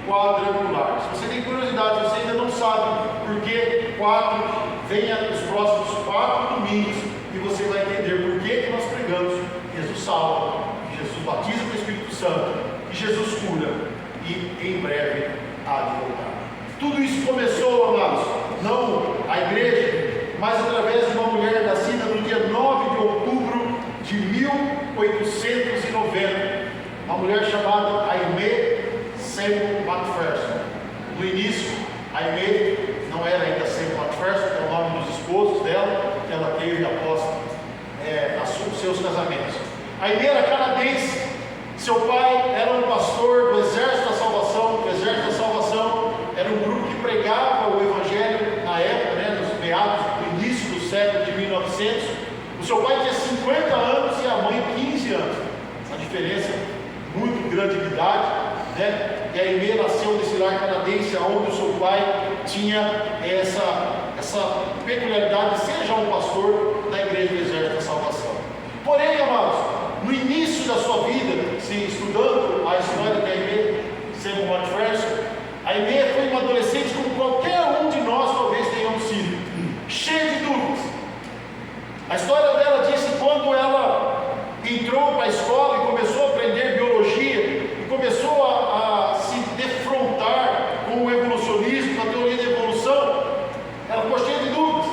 quadrangular. Se você tem curiosidade, se você ainda não sabe por que 4, venha nos próximos 4 domingos e você vai entender por que nós pregamos que Jesus salva, que Jesus batiza com o Espírito Santo, que Jesus cura e em breve há de voltar. Tudo isso começou, amados, não a igreja, mas através de uma mulher nascida no dia 9 de outubro de 1890, uma mulher chamada Aimee Semple McPherson. No início, Aimee não era ainda Semple McPherson, que é o nome dos esposos dela, que ela teve após os seus casamentos. Aimee era canadense, seu pai era um pastor do Exército da Salvação. O Exército da Salvação era um grupo que pregava o Evangelho na época, nos meados do início do século de 1900. O seu pai tinha 50 anos e a mãe 15 anos, uma diferença muito grande de idade, E a Aimee nasceu nesse lar canadense, onde o seu pai tinha essa peculiaridade de ser já um pastor da igreja do Exército da Salvação. Porém, amados, no início da sua vida, se estudando a história da Aimee Semple McPherson, a Aimee foi uma adolescente como qualquer um de nós talvez tenhamos sido, cheia de dúvidas. A história dela diz que quando ela entrou para a escola e começou a aprender biologia e começou a se defrontar com o evolucionismo, com a teoria da evolução, ela ficou cheia de dúvidas.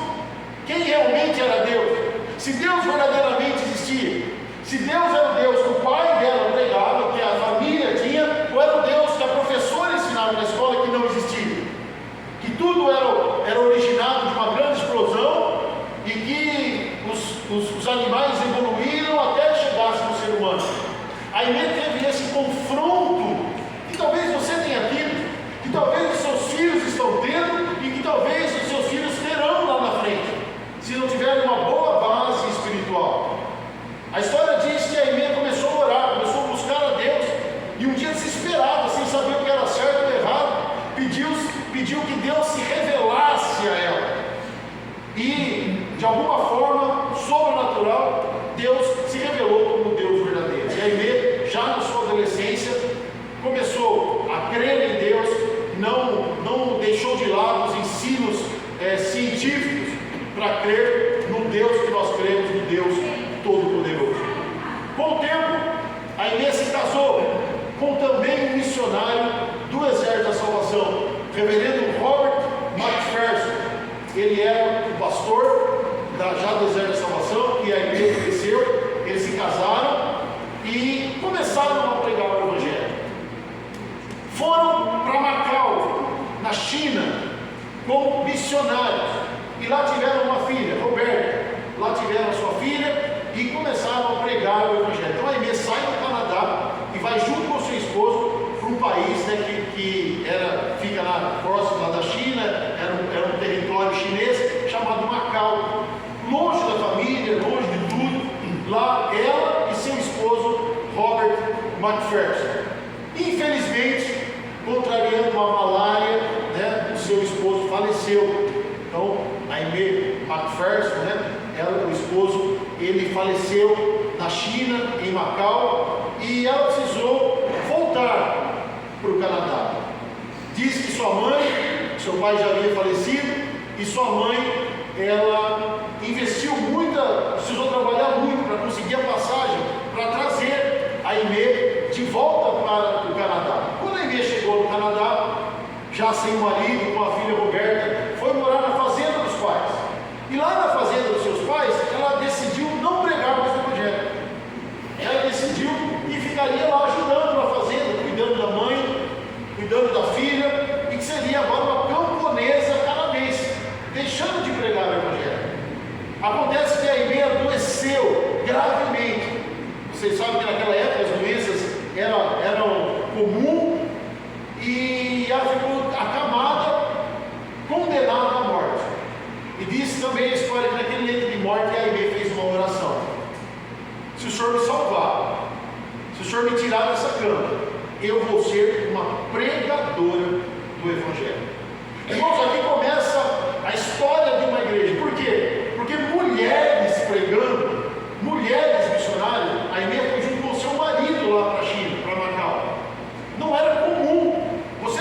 Quem realmente era Deus? Se Deus verdadeiramente existia? Se Deus era o Deus que o pai dela pregava, que a família tinha, ou era o Deus que a professora ensinava na escola que não existia? Que tudo era originado de uma grande explosão e que os animais evoluíram até chegar no ser humano. A Aimee teve esse confronto que talvez você tenha tido, que talvez os seus filhos estão tendo e que talvez os seus filhos terão lá na frente, se não tiverem uma boa base espiritual. A história diz que a Aimee começou a orar, começou a buscar a Deus, e um dia desesperada, sem saber o que era certo ou errado, pediu que Deus se revelasse a ela. E, de alguma forma sobrenatural, Deus se revelou como Deus verdadeiro. E a Aimee, já na sua adolescência, começou a crer em Deus, não deixou de lado os ensinos científicos para crer no Deus que nós cremos, no Deus Todo-Poderoso. Com o tempo, a Aimee se casou com também um missionário do Exército da Salvação, reverendo Robert McPherson. Ele era o pastor já do Exército da Salvação, que a Aimee conheceu. Eles se casaram e começaram a pregar o Evangelho. Foram para Macau, na China, como missionários, e lá tiveram uma filha, Roberta. Lá tiveram a sua filha e começaram a pregar o Evangelho. Então a Aimee sai do Canadá e vai junto com o seu esposo para um país que fica lá próximo lá da China, era um território chinês chamado Macau, longe da família, longe de tudo. Lá ela e seu esposo Robert McPherson. Infelizmente, contrariando uma malária, o seu esposo faleceu. Então a Aimee McPherson, o esposo, ele faleceu na China, em Macau, e ela precisou voltar para o Canadá. Diz que sua mãe, seu pai já havia falecido, e sua mãe, ela investiu precisou trabalhar muito para conseguir a passagem, para trazer a Aimee de volta para o Canadá. Quando a Aimee chegou no Canadá, já sem marido, com a filha Roberta, foi morar na fazenda dos pais. E lá na fazenda dos seus pais, ela decidiu não pregar mais o Evangelho. Ela decidiu e ficaria lá ajudando na fazenda, cuidando da mãe, cuidando da filha, e que seria agora uma camponesa canadense, deixando de pregar o Evangelho. Acontece que a Aimee adoeceu gravemente. Vocês sabem que naquela época as doenças eram comuns, e ela ficou acamada, condenada à morte. E disse também a história que naquele leito de morte a Aimee fez uma oração: se o Senhor me salvar, se o Senhor me tirar dessa cama, eu vou ser uma pregadora do Evangelho. Irmãos, aqui começa a história de uma igreja. Por quê? Porque mulheres pregando, mulheres missionárias. A Aimee foi junto com o seu marido lá para a China, para Macau. Não era comum. Você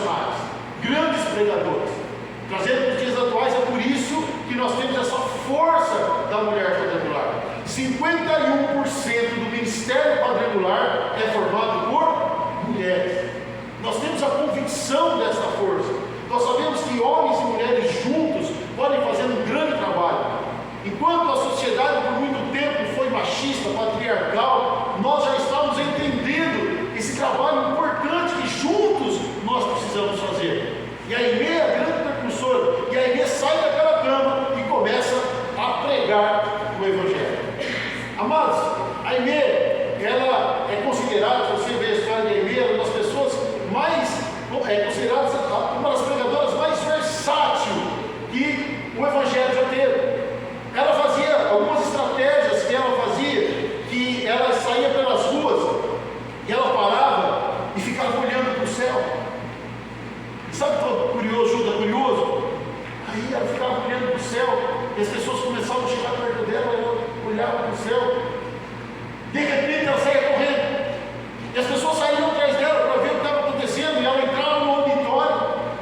missionários, grandes pregadores, trazendo para os dias atuais. É por isso que nós temos essa força da mulher quadrangular. 51% do ministério quadrangular é formado por mulheres. Nós temos a convicção dessa força. Nós sabemos que homens e mulheres juntos podem fazer um grande trabalho. Enquanto a sociedade por muito tempo foi machista, patriarcal, nós já estamos entendendo esse trabalho importante que juntos nós precisamos fazer. E a Aimee é a grande precursora. E a Aimee sai daquela cama e começa a pregar o Evangelho. Amados, a Aimee, ela é considerada, se você ver a história de Aimee, uma das pessoas mais, considerada uma das pregadoras mais versáteis que o Evangelho já teve. Ela fazia algumas estratégias que ela fazia, que ela saía pelas ruas e ela parava e ficava olhando para o céu. E sabe o curioso, Judas curioso? Aí ela ficava olhando para o céu e as pessoas começavam a chegar perto dela e ela olhava para o céu. De repente ela saía correndo e as pessoas saíam atrás dela para ver o que estava acontecendo, e ela entrava no auditório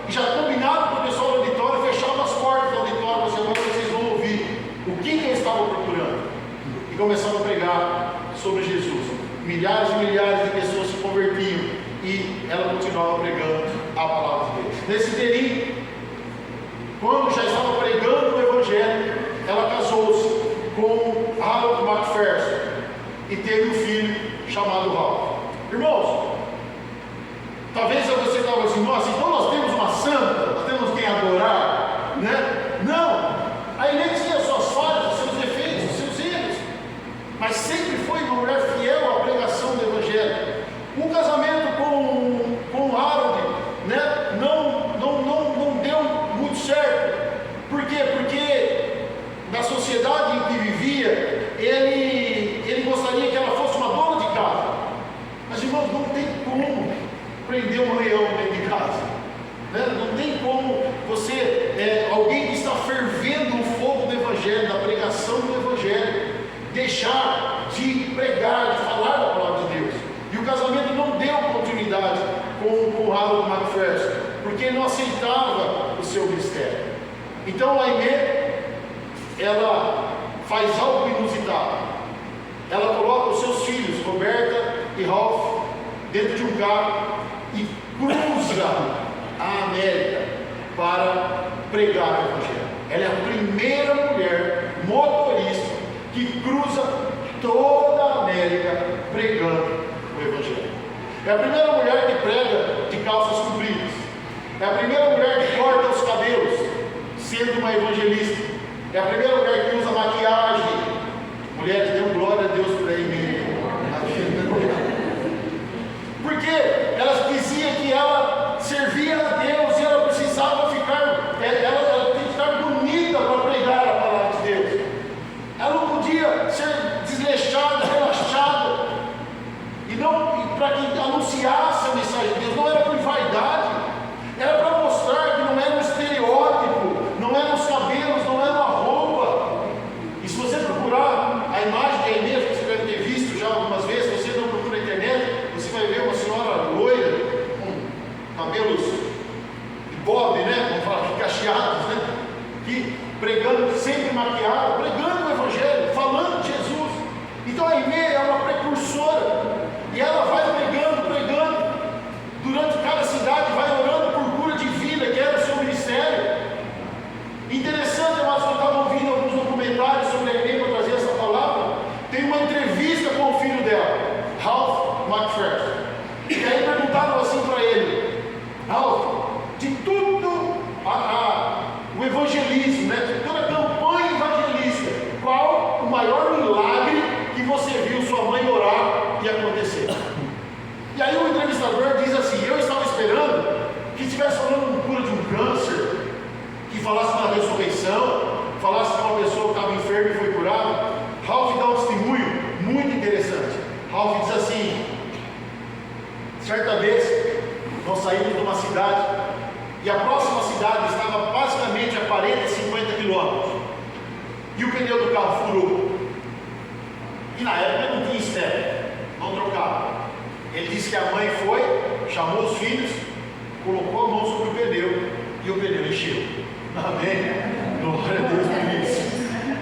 e já combinava com o pessoal do auditório, fechava as portas do auditório. Agora vocês vão ouvir o que eu estava procurando, e começava a pregar sobre Jesus. Milhares e milhares de pessoas se convertiam e ela continuava pregando a palavra de Deus. Nesse interim, quando já estava pregando o Evangelho, ela casou-se com Harold Macpherson e teve um filho chamado Ralph. Irmãos, talvez você estava assim: nossa, então nós temos uma santa, nós temos quem adorar, né? Não, a Aimee tinha suas falhas, os seus defeitos, os seus erros, mas sempre foi uma mulher fiel à pregação do Evangelho. O casamento com Harold, né, não deu muito certo. Por quê? Porque na sociedade em que vivia, ele gostaria que ela fosse uma dona de casa. Mas, irmãos, não tem como prender um leão dentro de casa, né? Não tem como você, alguém que está fervendo o fogo do Evangelho, da pregação do Evangelho, deixar de pregar, de falar da palavra de Deus. E o casamento não deu continuidade com Harold Macpherson, porque ele não aceitava o seu ministério. Então a Aimee, ela faz algo inusitado. Ela coloca os seus filhos, Roberta e Ralph, dentro de um carro e cruza a América para pregar o Evangelho. Ela é a primeira mulher motorista que cruza toda a América pregando o Evangelho. É a primeira mulher que prega de calças compridas. É a primeira mulher que corta os cabelos, sendo uma evangelista. É a primeira mulher que usa maquiagem. Mulheres, dêem glória a Deus por aí mesmo. Porque ela dizia que ela servia a Deus e ela precisava ficar, ela tem que estar bonita para pregar a palavra de Deus. Ela não podia ser desleixada, relaxada, e para que anunciasse a mensagem de Deus. Não era por vaidade, era para mostrar que não era um estereótipo, não eram os cabelos, não era a roupa. E se você procurar a imagem de Aimee, que você deve ter visto já algumas vezes, você não procura na internet, você vai ver uma senhora loira, com cabelos de bob, né? Vamos falar aqui, cacheados, né? Que pregando, sempre maquiada, pregando o Evangelho, falando de Jesus. Então a Aimee é uma precursora, e ela vai pregando, durante cada cidade, vai orando por cura de vida, que era o seu ministério. Interessante, mas eu estava ouvindo alguns documentários sobre a Aimee para trazer essa palavra. Tem uma entrevista com o filho dela, Ralph Macpherson, e aí perguntaram assim para ele: Ralph, de tudo o evangelismo, né, toda a campanha evangelista, qual o maior milagre que você viu sua mãe orar e acontecer? E aí o entrevistador diz assim: eu estava esperando que estivesse falando de cura de um câncer, que falasse da ressurreição, falasse que uma pessoa que estava enferma e foi curada. Ralph dá um testemunho muito interessante. Ralph diz assim: certa vez nós saímos de uma cidade e a próxima cidade estava basicamente a 40, 50 quilômetros, e o pneu do carro furou. E na época não tinha step, não trocava. Ele disse que a mãe foi, chamou os filhos colocou a mão sobre o pneu e o pneu encheu. Amém? Glória a Deus por isso.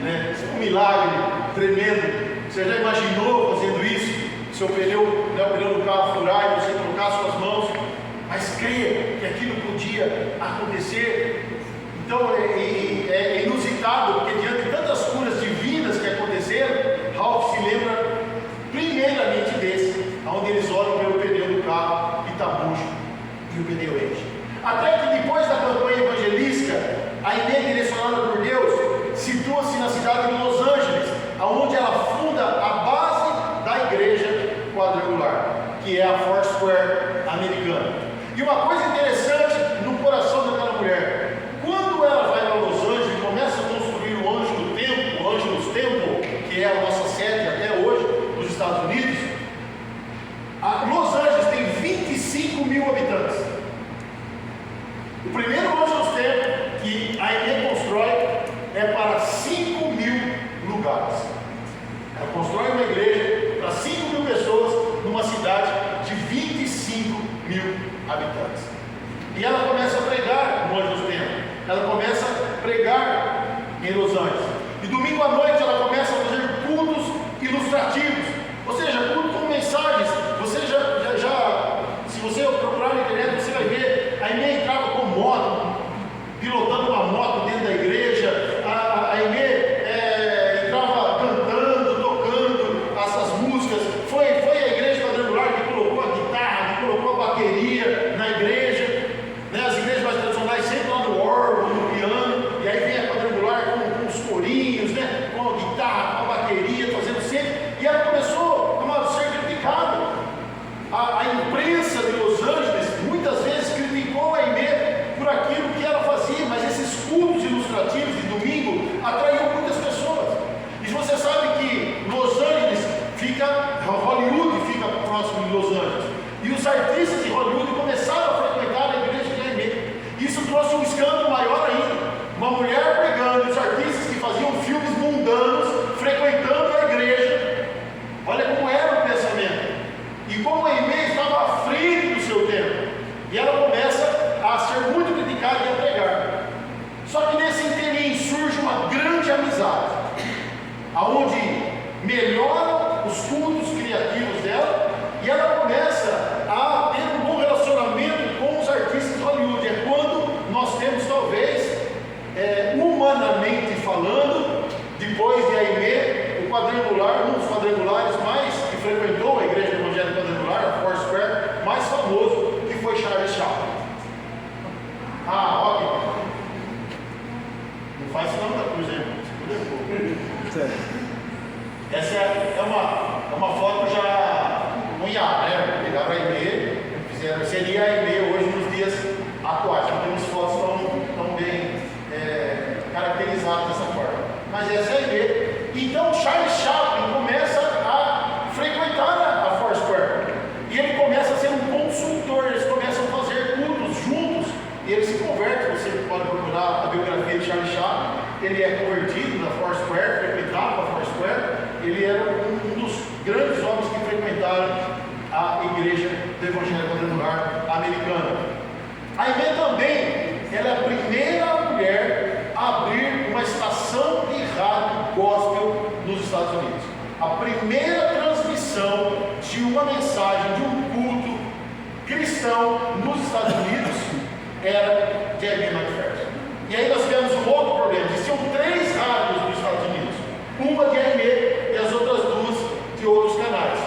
Né? Isso é um milagre tremendo. Você já imaginou fazendo isso? Seu pneu, o pneu do carro furar e você trocar suas mãos? Mas creia que aquilo podia acontecer. Então é inusitado, porque diante de tantas curas divinas que aconteceram, Ralph se lembra primeiramente desse, onde eles olham pelo pneu do carro e está murcho e o pneu enche. Até que depois da campanha evangelística, a Aimee, direcionada por Deus, situa-se na cidade de Los Angeles, onde ela funda a base da igreja quadrangular, que é a Foursquare americana. E uma coisa interessante no coração daquela mulher, quando ela vai para Los Angeles e começa a construir o Angelus Temple, que é a nossa sede até hoje nos Estados Unidos, Los Angeles tem 25 mil habitantes. O primeiro Angelus Temple que a Aimee constrói é para 5 mil lugares. Ela constrói uma igreja para 5 mil pessoas numa cidade de 25 mil habitantes. E ela começa a pregar no Angelus Temple. Ela começa a pregar em Los Angeles. E domingo à noite ela começa a fazer cultos ilustrativos. Ou seja, culto com mensagens. Você se você procurar na internet, você vai ver. A Aimee entrava com moto, pilotando uma moto dentro da igreja. A Aimee entrava cantando, tocando essas músicas. Foi a igreja quadrangular que colocou a guitarra, que colocou a bateria na igreja. As igrejas mais tradicionais sempre lá no órgão, no piano, e aí vem a quadrangular com os corinhos, com a guitarra, com a bateria, fazendo sempre. E ela começou a ser criticada. A imprensa de Los Angeles muitas vezes criticou a Aimee por aquilo que ela fazia, mas esses cultos ilustrativos de domingo atraíam muitas pessoas. E você sabe que Los Angeles Hollywood fica próximo de Los Angeles, e os artistas de Hollywood começaram a frequentar a igreja de Aimee. Isso trouxe um escândalo maior ainda. Uma mulher pregando, os artistas que faziam filmes mundanos frequentando a igreja. Olha como era o pensamento. E como a Aimee estava à frente do seu tempo. E ela começa a ser muito criticada e a pregar. Só que nesse interim surge uma grande amizade, aonde melhoram os cultos criativos dela, e ela começa a ter um bom relacionamento com os artistas de Hollywood. É quando nós temos, talvez, humanamente falando, depois de Aimee, o quadrangular, um dos quadrangulares mais que frequentou a igreja evangélica quadrangular, a Foursquare, mais famoso, que foi Charles Chaplin. Ok. Não faz isso não da cruz aí, essa é uma foto já cunhada, né? Pegaram a Aimee, seria a Aimee hoje nos dias atuais. Não temos fotos tão bem caracterizadas dessa forma. Mas essa é a Aimee. Então Charles Chaplin começa a frequentar a Foursquare. E ele começa a ser um consultor. Eles começam a fazer cultos juntos. E ele se converte. Você pode procurar a biografia de Charles Chaplin. Ele é convertido na Foursquare, frequentava a Foursquare. Ele era um dos grandes homens que frequentaram a igreja do Evangelho Quadrangular americana. A Aimee também, ela é a primeira mulher a abrir uma estação de rádio gospel nos Estados Unidos. A primeira transmissão de uma mensagem, de um culto cristão nos Estados Unidos era de Aimee McPherson. E aí nós tivemos um outro problema. Existiam 3 rádios nos Estados Unidos. Uma de Aimee e as outras 2 de outros canais.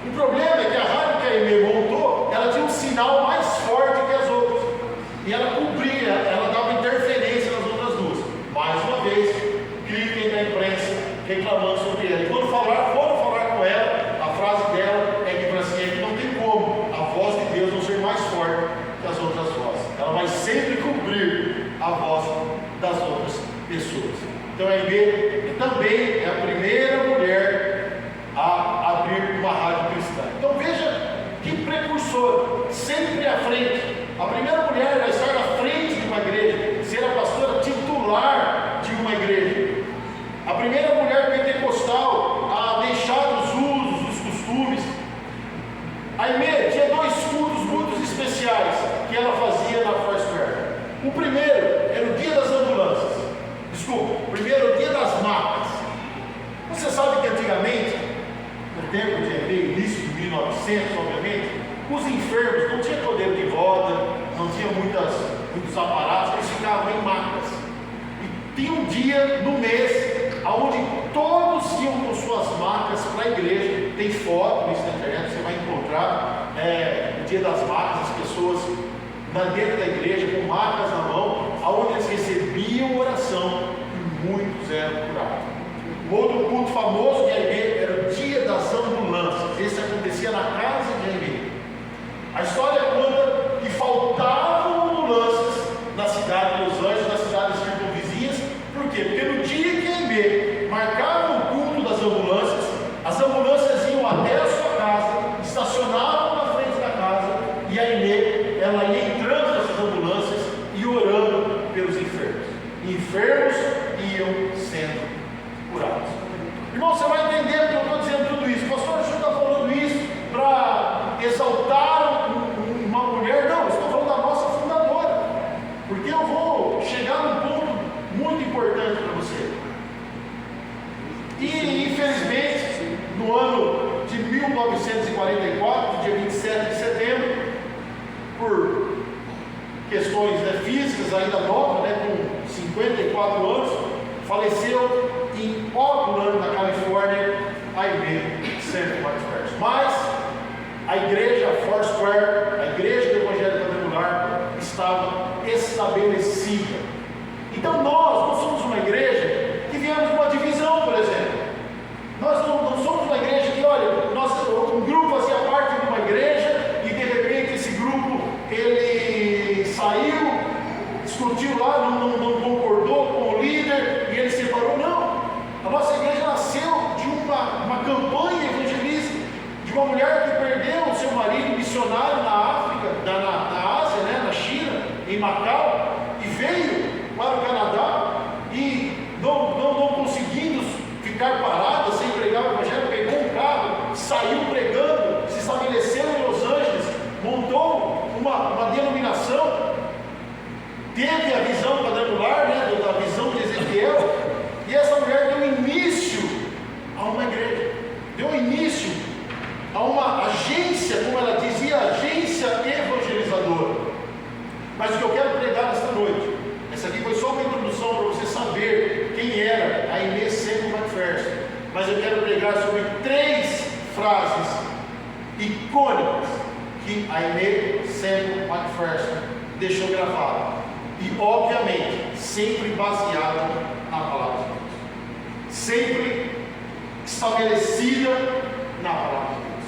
O problema é que a rádio que a Aimee montou, ela tinha um sinal mais forte que as outras. E ela cobria, ela dava interferência nas outras 2. Mais uma vez, cliquem na imprensa reclamando sobre ela. E quando foram falar com ela, a frase dela é que não tem como a voz de Deus não ser mais forte que as outras vozes. Ela vai sempre cobrir a voz das outras pessoas. Então a Aimee também é a primeira mulher a abrir uma rádio cristã. Então veja que precursor, sempre à frente. A primeira mulher a estar à frente de uma igreja, ser a pastora titular de uma igreja. A primeira mulher pentecostal a deixar os usos, os costumes. A Aimee tinha 2 cultos muito especiais que ela fazia. O primeiro era o dia das ambulâncias. Desculpa, o primeiro é o dia das macas. Você sabe que antigamente, no tempo de início de 1900, obviamente, os enfermos não tinham poder de roda, não tinham muitos aparatos, eles ficavam em macas. E tinha um dia no mês onde todos iam com suas macas para a igreja. Tem foto isso na internet, você vai encontrar o dia das macas, as pessoas dentro da igreja com macas na mão, onde eles recebiam oração e muitos eram curados. O outro culto famoso de Aimee era o dia das ambulâncias. Esse acontecia na casa de Aimee. A história conta que faltavam ambulâncias na cidade de Los Angeles, nas cidades circunvizinhas. Por quê? Porque no dia que Aimee marcava o culto das ambulâncias, as ambulâncias iam até a sua casa, estacionavam na frente da casa, e a Aimee, ela ia entrando nessas ambulâncias e orando pelos enfermos. Enfermos iam sendo curados. Irmão, você vai entender porque eu estou dizendo tudo isso. Pastor, o senhor está falando isso para exaltar uma mulher? Não, eu estou falando da nossa fundadora, porque eu vou chegar num ponto muito importante para você. E infelizmente, no ano de 1944, dia 27 de setembro, por questões físicas, ainda nova, com 54 anos, faleceu em Oakland, na Califórnia, Aimee Semple McPherson. Mas a igreja Foursquare, a igreja do Evangelho Quadrangular, estava estabelecida. Então nós não somos uma igreja que viemos de uma divisão, por exemplo. Nós não somos uma igreja que, olha, um grupo fazia parte de uma igreja e de repente esse grupo ele saiu, discutiu lá, não concordou com o líder e ele separou. Não. A nossa igreja nasceu de uma campanha evangelista de uma mulher que perdeu o seu marido missionário na África, na Ásia, na China, em Macau, e veio para o Canadá e não conseguindo ficar parada sem pregar o evangelho, pegou um carro, saiu pregando, se estabeleceu em Los Angeles, montou uma denominação, teve a visão quadrangular, da visão de Ezequiel, e essa mulher deu início a uma igreja, deu início a uma agência, como ela dizia, agência evangelizadora. Mas o que eu quero pregar nesta noite, essa aqui foi só uma introdução para você saber quem era a Aimee Semple McPherson, mas eu quero pregar sobre 3 frases icônicas que a Aimee Semple McPherson deixou gravada, e obviamente sempre baseada na palavra de Deus, sempre estabelecida na palavra de Deus.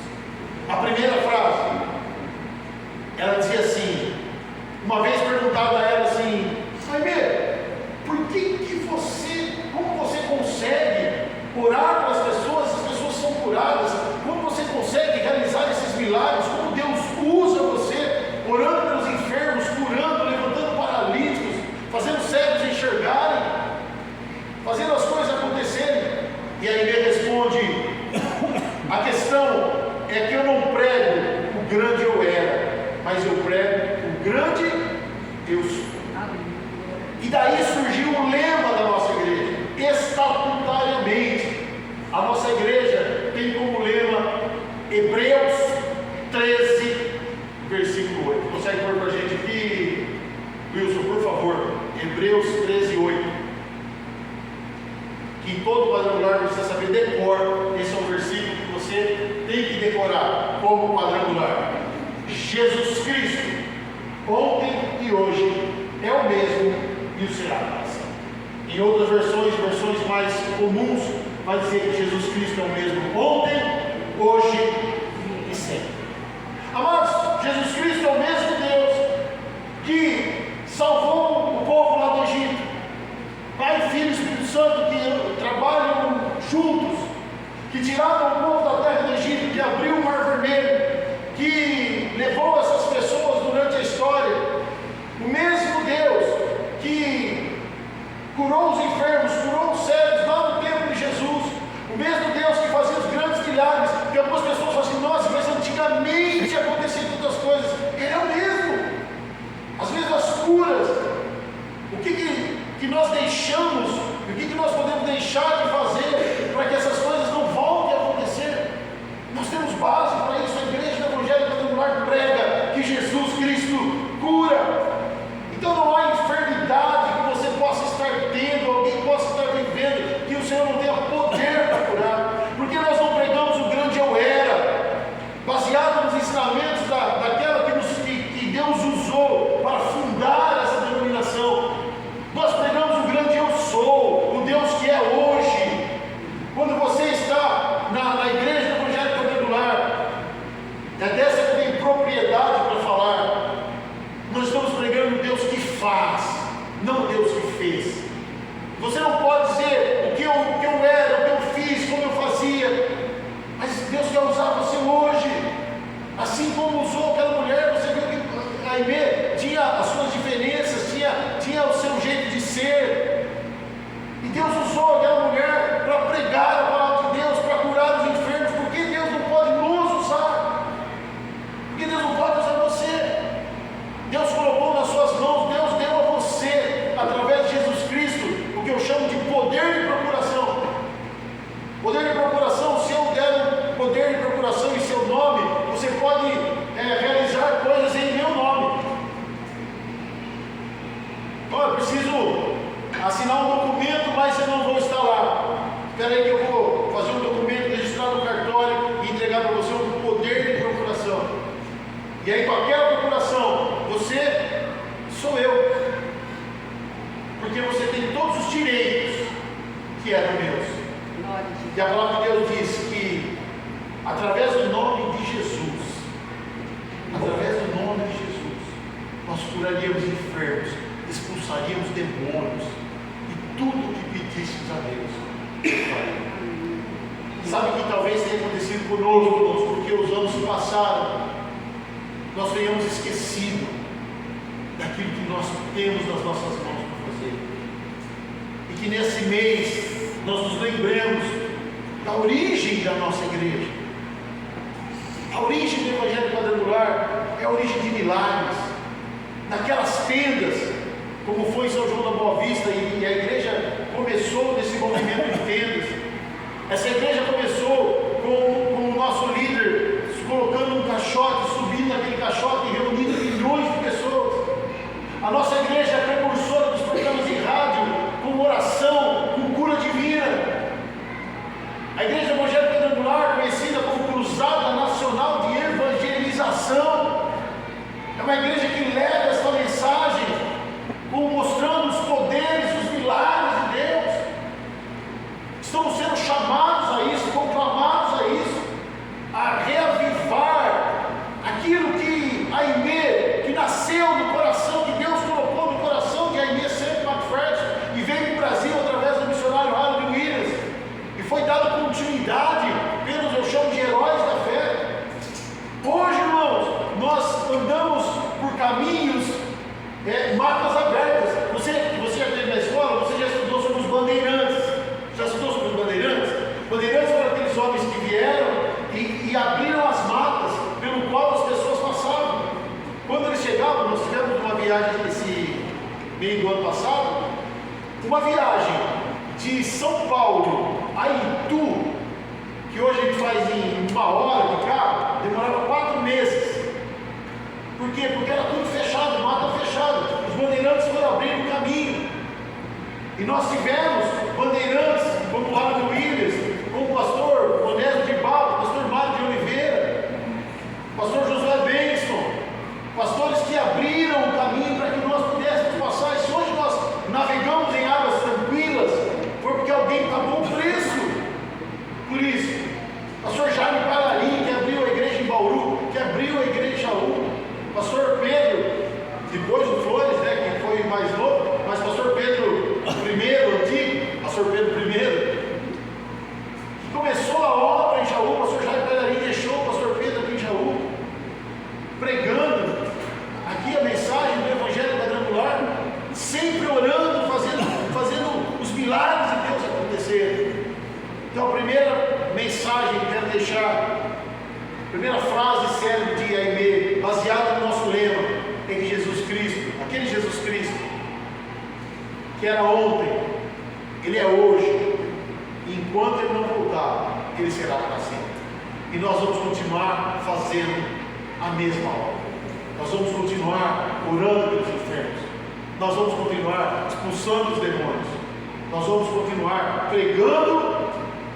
A primeira frase, ela dizia assim, uma vez perguntado a ela assim: Aimee, como você consegue orar pelas pessoas, as pessoas são curadas, como você consegue realizar esses milagres, como Deus usa você, orando pelos enfermos, curando, levantando paralíticos, fazendo cegos enxergarem, fazendo as coisas acontecerem? E a Aimee responde: a questão é que eu não prego o grande eu era, mas eu prego o grande eu sou. E daí surgiu o lema da nossa igreja, estatutariamente. A nossa igreja tem como lema Hebreus 13, versículo 8. Consegue pôr para a gente aqui, Wilson, por favor? Hebreus 13, 8. Que todo quadrangular precisa saber decor. Esse é um versículo que você tem que decorar como quadrangular. Jesus Cristo, ontem e hoje, é o mesmo e o será para sempre. Em outras versões mais comuns, vai dizer que Jesus Cristo é o mesmo ontem, hoje e sempre. Amados, Jesus Cristo é o mesmo Deus que salvou o povo lá do Egito. Pai, Filho e Espírito Santo que trabalham juntos, que tiraram o povo da terra do Egito, que abriu o Mar Vermelho, que levou essas pessoas durante a história. O mesmo Deus que curou os enfermos, curou os cegos lá no tempo de Jesus. O mesmo Deus que fazia os grandes milagres, que algumas pessoas falam assim: nossa, mas antigamente aconteciam tantas coisas. Ele é o mesmo. As mesmas curas, faz, não Deus que fez. Você não pode dizer o que eu era, o que eu fiz, como eu fazia, mas Deus quer usar você hoje, assim como usou aquela mulher. Você viu que a Aimee tinha as suas diferenças, tinha o seu jeito de ser, e Deus usou aquela mulher para pregar a palavra de Deus, para curar os enfermos. Por que Deus não pode nos usar? Porque Deus não pode usar você. Deus colocou nas suas mãos, Deus deu a você, através de Jesus Cristo, o que eu chamo de poder de procuração. Poder de procuração, se eu der poder de procuração em seu nome, você pode realizar coisas em meu nome. Eu preciso assinar um documento, mas eu não vou estar lá. Espera aí que eu vou fazer um documento, registrar no cartório e entregar para você um poder de procuração. E aí com aquela procuração, você sou eu. Porque você tem todos os direitos que eram meus. E a palavra de Deus diz que através do nome de Jesus, nós curaríamos enfermos, expulsaríamos demônios, e tudo que pedíssemos a Deus. Sabe o que talvez tenha acontecido conosco, porque os anos passaram, nós tenhamos esquecido daquilo que nós temos nas nossas mãos para fazer, e que nesse mês nós nos lembremos da origem da nossa igreja. A origem do Evangelho Quadrangular é a origem de milagres, naquelas tendas, como foi em São João da Boa Vista, e a igreja começou nesse movimento de tendas. Essa igreja começou com o nosso líder colocando um caixote, subindo naquele caixote e reunindo milhões de pessoas. A nossa igreja é precursora dos programas de rádio, com oração, com cura divina. A Igreja Evangélica Quadrangular, conhecida como Cruzada Nacional de Evangelização, é uma igreja que leva esta mensagem, mostrando os poderes, os milagres de Deus. Estamos sendo chamados a isso, conclamados a isso, a reavivar aquilo que a Aimee, que nasceu no coração, que Deus colocou no coração de Aimee Semple McPherson, e veio para o Brasil através do missionário Harold Williams, e foi dado continuidade pelos, eu chamo de heróis da fé. Hoje, irmãos, nós andamos por caminhos, mapas abertas. Você já esteve na escola, você já estudou sobre os bandeirantes. Já estudou sobre os bandeirantes? Bandeirantes foram aqueles homens que vieram e abriram as matas pelo qual as pessoas passavam. Quando eles chegavam, nós tivemos uma viagem nesse meio do ano passado, uma viagem de São Paulo a Itu, que hoje a gente faz em 1 hora de carro, demorava 4 meses. Por quê? Porque era tudo fechado, mata fechada. Os bandeirantes foram abrindo o caminho. E nós tivemos bandeirantes como o Harold Williams, como o pastor Onésio de Baldo, o pastor Mário de Oliveira, o pastor Josué Benson, pastores que abriram o caminho para que nós pudéssemos passar. E se hoje nós navegamos em águas tranquilas, foi porque alguém pagou o preço por isso. Pastor Jaime Pararim, que abriu a igreja em Bauru, que abriu a igreja em Jaú. Pastor Pedro, depois do Flores, que foi mais novo, mas pastor Pedro I, antigo, pastor Pedro I, que começou a obra em Jaú. Pastor Jaime Pararim deixou o pastor Pedro aqui em Jaú, pregando aqui a mensagem do Evangelho Quadrangular, sempre orando, fazendo os milagres de Deus acontecerem. Então a primeira mensagem que quero deixar, a primeira frase célebre de Aimee, baseada no nosso lema, é que Jesus Cristo, aquele Jesus Cristo, que era ontem, Ele é hoje, e enquanto Ele não voltar, Ele será para sempre. E nós vamos continuar fazendo a mesma obra. Nós vamos continuar orando pelos enfermos. Nós vamos continuar expulsando os demônios. Nós vamos continuar pregando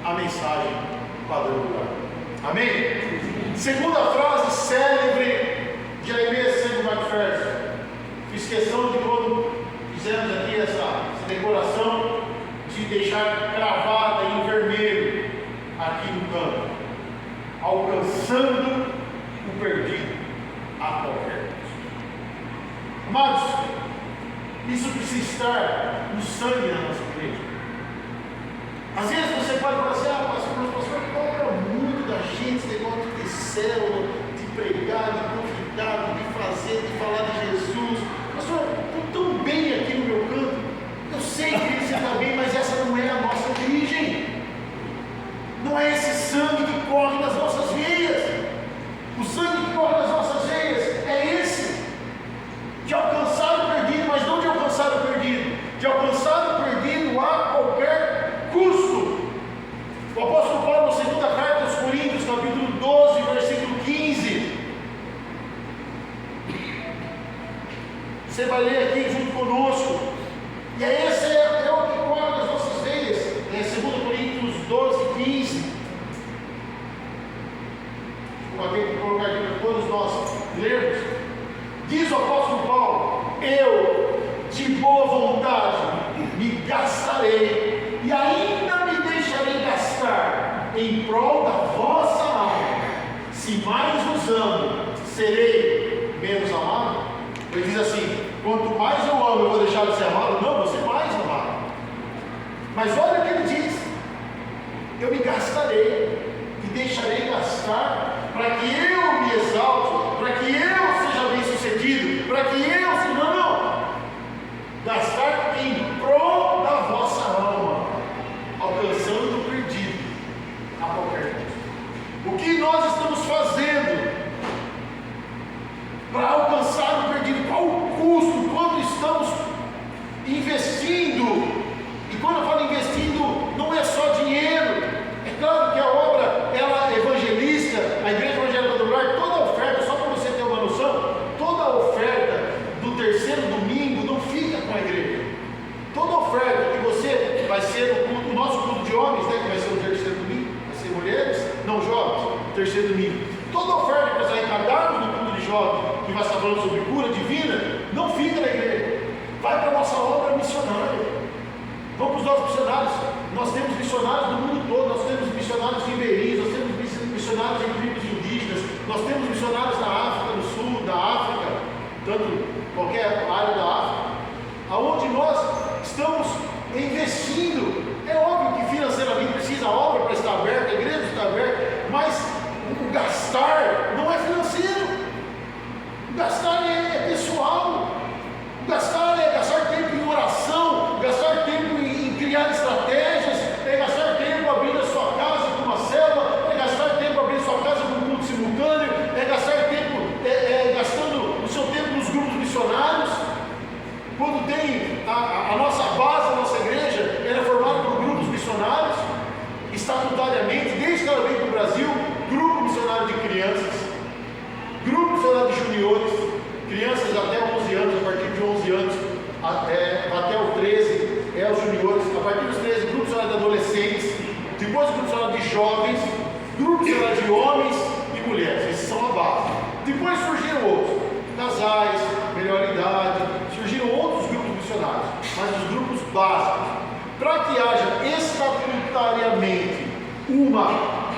a mensagem quadrangular. Amém? Segunda frase célebre de Aimee Semple McPherson. Fiz questão de, quando fizemos aqui essa decoração, de deixar gravada em vermelho aqui no canto: alcançando o perdido a qualquer custo. Amados, Isso precisa estar no sangue da nossa igreja. Às vezes você pode falar assim, pastor, cobra muito da gente esse negócio de ter célula, de pregar, de convidar, de fazer, de falar de Jesus. Pastor, estou tão bem aqui no meu canto. Eu sei que você está bem, mas essa não é a nossa origem. Não é esse sangue que corre nas nossas veias. O sangue que corre nas nossas veias é esse, de alcançar o perdido, mas não de alcançar o perdido, de alcançar o perdido a qualquer custo. O apóstolo Paulo, na segunda carta aos Coríntios, capítulo 12, versículo 15, você vai ler aqui junto conosco, e esse é o que corre nas nossas veias, é 2 Coríntios 12, 15. Vou colocar aqui para todos nós lermos. Diz o apóstolo Paulo: eu de boa vontade me gastarei e ainda me deixarei gastar em prol da vossa alma. Se mais vos amo, serei menos amado? Ele diz assim: quanto mais eu amo, eu vou deixar de ser amado? Não, vou ser mais amado. Mas olha o que ele diz: eu me gastarei e deixarei gastar para que eu me exalte, para que eu seja bem sucedido, para que eu seja... Não, gastar em prol da vossa alma, alcançando o perdido a qualquer custo. O que nós estamos fazendo para alcançar o perdido? Qual o custo? Quanto estamos investindo? E quando eu falo investindo, não é só dinheiro. É claro que a obra, ela é evangelista, a Igreja Evangélica do Lar, toda a oferta, só para você ter uma noção, toda a oferta do terceiro domingo não fica com a igreja. Toda a oferta que você vai ser o nosso culto de homens, né, que vai ser o terceiro domingo, vai ser mulheres, não jovens, terceiro domingo. Toda a oferta que nós arrecadarmos no culto de jovens, que vai estar falando sobre cura divina, não fica na igreja, vai para a nossa obra missionária. Vamos para os nossos missionários. Nós temos missionários do mundo todo, nós temos missionários ribeirinhos, nós temos missionários em tribos indígenas, nós temos missionários na África do Sul, da África, tanto qualquer área da África, aonde nós estamos investindo. É óbvio que financeiramente precisa a obra para estar aberta, a igreja está aberta, mas o gastar não é financeiro, o gastar é pessoal, o gastar é gastar tempo em oração, gastar tempo em criar estratégias, é gastar tempo abrindo a sua casa com uma célula, é gastar tempo abrindo a sua casa com um culto simultâneo, é gastar tempo gastando o seu tempo nos grupos missionários. Quando tem a nossa base, a nossa igreja, ela é formada por grupos missionários, estatutariamente, desde que ela veio para o Brasil, grupo missionário de crianças, grupo missionário de juniores, crianças até 11 anos, a partir de 11 anos, até o 13, os juniores, a partir dos 13, grupo missionário de adolescentes, depois grupo missionário de jovens, grupo missionário de homens e mulheres, esses são a base. Depois surgiram outros, casais, melhor idade, surgiram outros grupos missionários, mas os grupos básicos, para que haja estatutariamente uma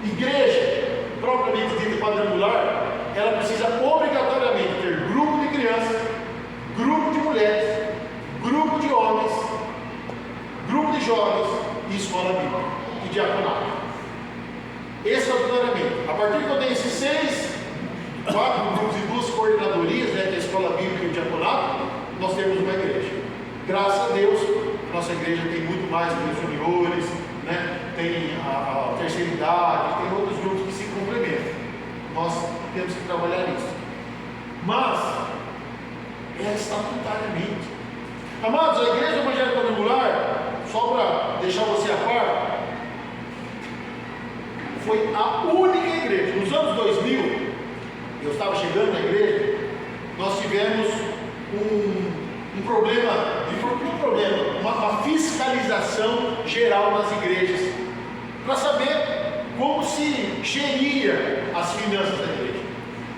igreja propriamente dita quadrangular, ela precisa obrigatoriamente ter grupo de crianças, grupo de mulheres, grupo de homens, grupo de jovens e escola bíblica e diaconato. Estatutariamente. A partir que eu tenho esses 4 grupos e 2 coordenadorias, né, que é a escola bíblica e o diaconato, nós temos uma igreja. Graças a Deus, nossa igreja tem muito mais que os juniores, né, tem a terceira idade, tem outros grupos que se complementam. Nós temos que trabalhar nisso. Mas é estatutariamente. Amados, a Igreja Evangélica Quadrangular, só para deixar você a par, foi a única igreja. Nos anos 2000, eu estava chegando na igreja, nós tivemos uma fiscalização geral nas igrejas, para saber como se geria as finanças da igreja.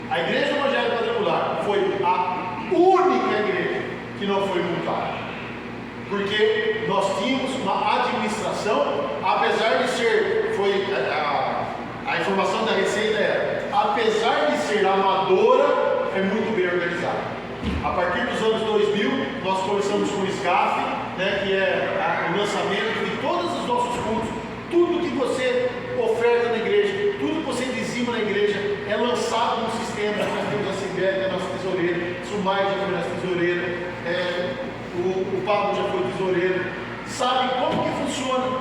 A Igreja Evangélica Quadrangular foi a única igreja que não foi multada, porque nós tínhamos uma administração, apesar de ser, a informação da Receita era, apesar de ser amadora, é muito bem organizada. A partir dos anos 2000, nós começamos com o SGAF, né, que é o lançamento de todos os nossos cultos. Tudo que você oferta na igreja, tudo que você dizima na igreja, é lançado no sistema. Nós temos a Sibéria, que é a nossa tesoureira, Sumai já foi nossa tesoureira, o Pablo já foi tesoureiro. Sabe como que funciona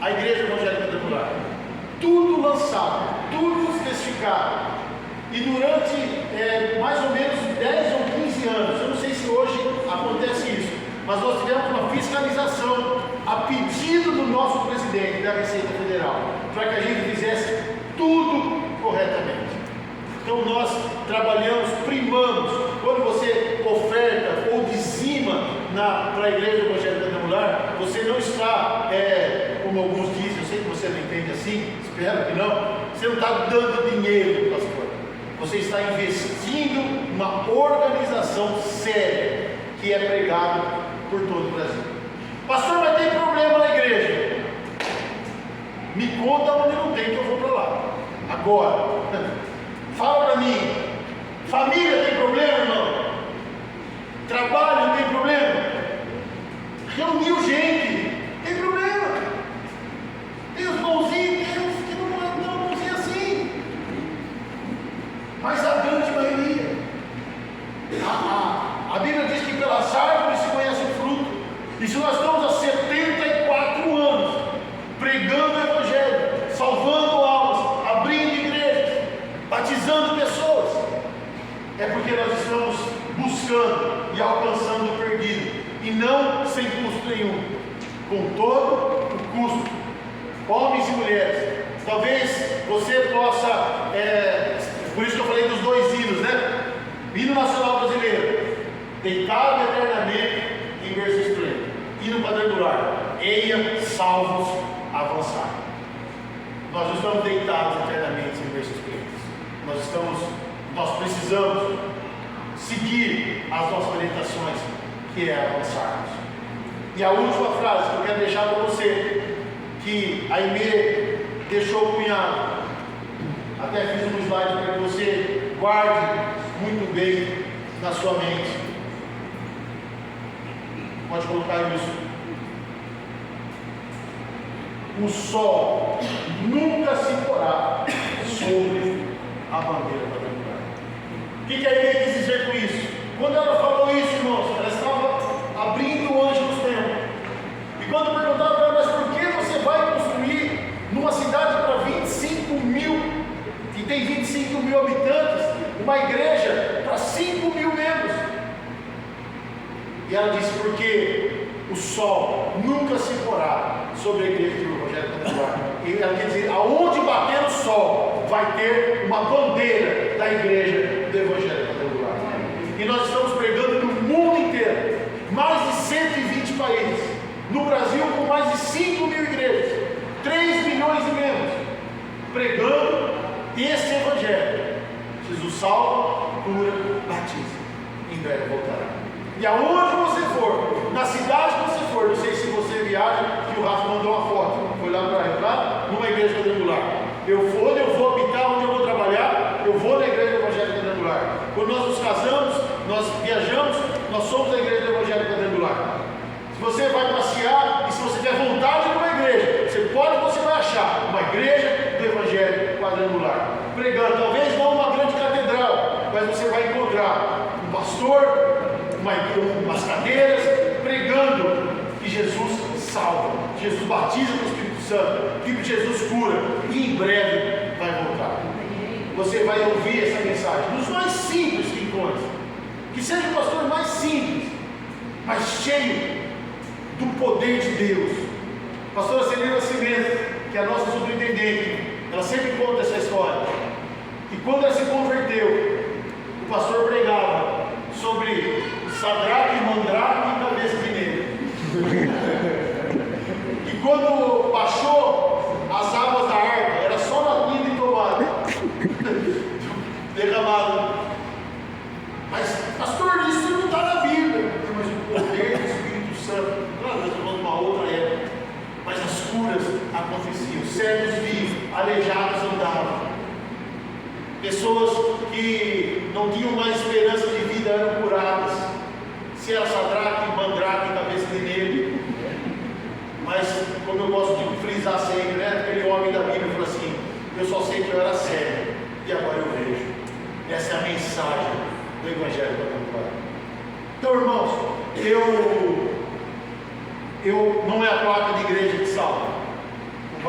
a igreja evangélica quadrangular? Tudo lançado, tudo especificado. E durante mais ou menos 10 ou 15 anos, eu não sei se hoje acontece isso, mas nós tivemos uma fiscalização a pedido do nosso presidente da Receita Federal, para que a gente fizesse tudo corretamente. Então nós trabalhamos, primamos. Quando você oferta ou dizima para a igreja evangélica quadrangular, você não está, como alguns dizem, eu sei que você não entende assim, espero que não, você não está dando dinheiro, pastor. Você está investindo numa organização séria que é pregada por todo o Brasil. Pastor, mas tem problema na igreja. Me conta onde não tem, que eu vou para lá. Agora, fala para mim. Família tem problema, irmão? Trabalho tem problema? Reuniu gente, tem problema? Tem os bonzinhos, tem uns que não é bonzinho assim. Mas a grande maioria. A Bíblia diz que pelas árvores se conhece o fruto. E se nós estamos há 74 anos pregando o Evangelho, salvando almas, abrindo igrejas, batizando pessoas, é porque nós estamos buscando e alcançando o perdido, e não sem custo nenhum, com todo o custo. Homens e mulheres, talvez você possa, por isso que eu falei dos dois hinos, né? Hino nacional brasileiro, deitado eternamente em berço esplêndido. Hino quadrangular, eia, salvos, avançar. Nós não estamos deitados eternamente em berço esplêndido. Nós precisamos seguir as nossas orientações, que é avançarmos. E a última frase que eu quero deixar para você, que a Aimee deixou cunhado, até fiz um slide para que você guarde muito bem na sua mente. Pode colocar isso. O sol nunca se porá sobre a bandeira quadrangular. O que a Aimee quis dizer com isso? Quando ela falou isso, irmãos, ela estava abrindo o anjo nos tempos. E quando perguntaram para ela, mas por que você vai construir numa cidade para 25 mil, e tem 25 mil habitantes, uma igreja para 5 mil membros? E ela disse, porque o sol nunca se porá sobre a igreja do Evangelho quadrangular. E ela quer dizer, aonde bater o sol, vai ter uma bandeira da igreja do Evangelho quadrangular. E nós estamos pregando no mundo inteiro, mais de 120 países, no Brasil com mais de 5 mil igrejas, 3 milhões de membros, pregando este Evangelho. Jesus salva, cura, batiza, em breve voltará. E aonde você for, na cidade que você for, não sei se você viaja, que o Rafa mandou uma foto, foi lá para numa igreja quadrangular. Eu vou habitar onde eu vou trabalhar, eu vou na igreja evangélica quadrangular. Quando nós nos casamos, nós viajamos, nós somos a igreja evangélica quadrangular. Se você vai passear, e se você tiver vontade de uma igreja, você vai achar uma igreja do Evangelho quadrangular, pregando, talvez não uma grande catedral, mas você vai encontrar um pastor, umas cadeiras, pregando que Jesus salva, Jesus batiza com o Espírito Santo, que Jesus cura, e em breve vai voltar. Você vai ouvir essa mensagem nos mais simples rincões, que seja o pastor mais simples, mas cheio do poder de Deus. A pastora Celina Cimento, que é a nossa superintendente, ela sempre conta essa história, que quando ela se converteu, o pastor pregava sobre Sadraque, Mandrake e cabeça de negro. E quando baixou as águas da arca, era só latino e tomada derramado. Mas, pastor, isso não está na Bíblia. Mas o poder do Espírito Santo, claro, nós estamos numa outra época, mas as curas aconteciam, cegos viam, aleijados andavam, pessoas que não tinham mais esperança de vida eram curadas. se era Sadraque, Mandrake, cabeça de negro. Mas, como eu gosto de frisar sempre, né? Aquele homem da Bíblia falou assim: eu só sei que eu era cego, e agora eu vejo. Essa é a mensagem do Evangelho contemporâneo. Então, irmãos, não é a placa de igreja que salva. Você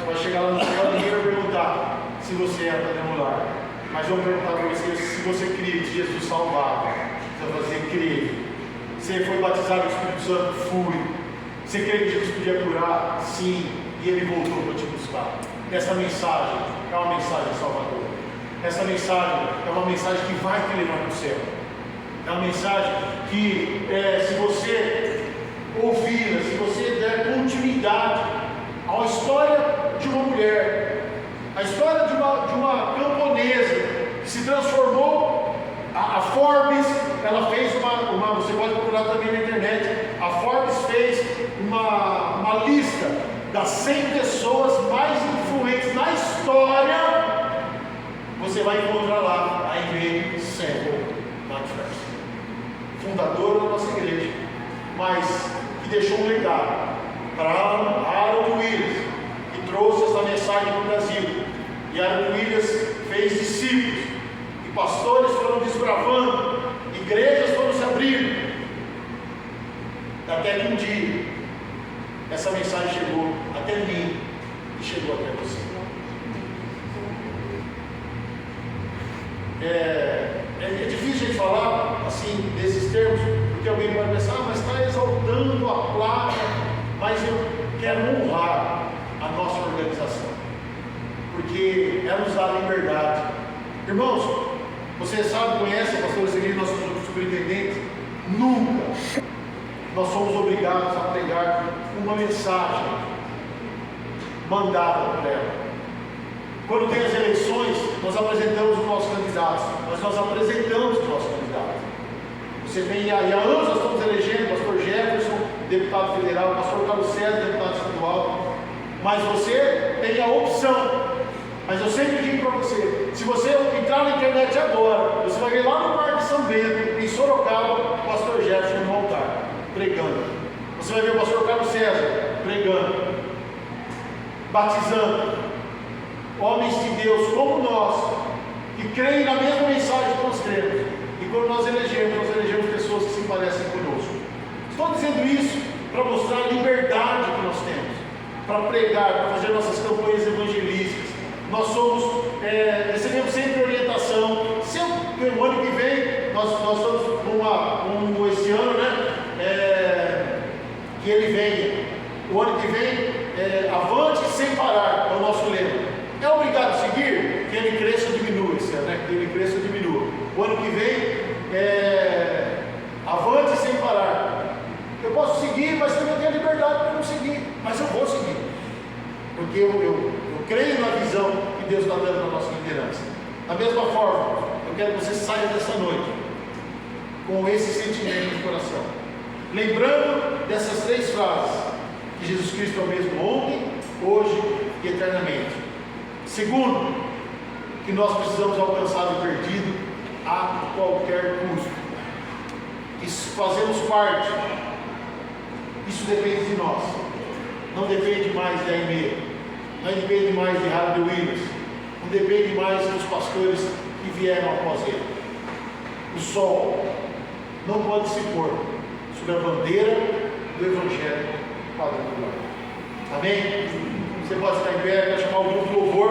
vai chegar lá no céu e ninguém vai perguntar se você é pademular. Mas vão perguntar para você se você crê que Jesus salvava. Você vai dizer: creio. Você foi batizado no Espírito Santo? Fui. Você crê que Jesus podia curar? Sim. E Ele voltou para te buscar. Essa mensagem é uma mensagem salvadora. Essa mensagem é uma mensagem que vai te levar para o céu. É uma mensagem que, se você ouvir, se você der continuidade a uma história de uma mulher, a história de uma camponesa que se transformou, a Forbes, ela fez você pode procurar também na internet, a Forbes fez uma lista das 100 pessoas mais influentes na história. Você vai encontrar lá a Aimee Semple McPherson, fundadora da nossa igreja, mas que deixou um legado para Harold Williams, que trouxe essa mensagem para o Brasil. E Harold Williams fez discípulos, e pastores foram desbravando, igrejas foram se abrindo, até que um dia essa mensagem chegou até mim e chegou até você. É difícil a gente falar assim desses termos, porque alguém pode pensar: mas está exaltando a placa. Mas eu quero honrar a nossa organização, porque ela nos dá liberdade. Irmãos, você sabe, conhece a pastora Celina, nosso superintendente. Nunca nós somos obrigados a pregar uma mensagem mandada por ela. Quando tem as eleições, nós apresentamos os nossos candidatos, mas nós apresentamos os nossos candidatos. Você tem, e há anos nós estamos elegendo o pastor Jefferson, deputado federal, o pastor Carlos César, deputado estadual, mas você tem a opção. Mas eu sempre digo para você: se você entrar na internet agora, você vai ver lá no Parque São Bento, em Sorocaba, o pastor Jefferson no altar, pregando. Você vai ver o pastor Carlos César pregando, batizando. Homens de Deus como nós, que creem na mesma mensagem que nós cremos. E quando nós elegemos pessoas que se parecem conosco. Estou dizendo isso para mostrar a liberdade que nós temos, para pregar, para fazer nossas campanhas evangelísticas. Nós recebemos sempre orientação. O ano que vem, nós estamos com esse ano, né? Que ele venha. O ano que vem, avante sem parar, é o nosso lema. É obrigado a seguir? Que ele cresça ou diminua esse ano, né? Que ele cresça ou diminua. O ano que vem, avante sem parar. Eu posso seguir, mas também tenho a liberdade para não seguir. Mas eu vou seguir. Porque eu creio na visão que Deus está dando na nossa liderança. Da mesma forma, eu quero que você saia dessa noite com esse sentimento no coração. Lembrando dessas 3 frases: que Jesus Cristo é o mesmo ontem, hoje e eternamente. Segundo, que nós precisamos alcançar o perdido a qualquer custo. Isso fazemos parte. Isso depende de nós. Não depende mais de Aimee, não depende mais de Harold Williams, não depende mais dos pastores que vieram após ele. O sol não pode se pôr sobre a bandeira do Evangelho quadrangular. Amém? Você pode estar em pé, quer chamar o grupo de louvor.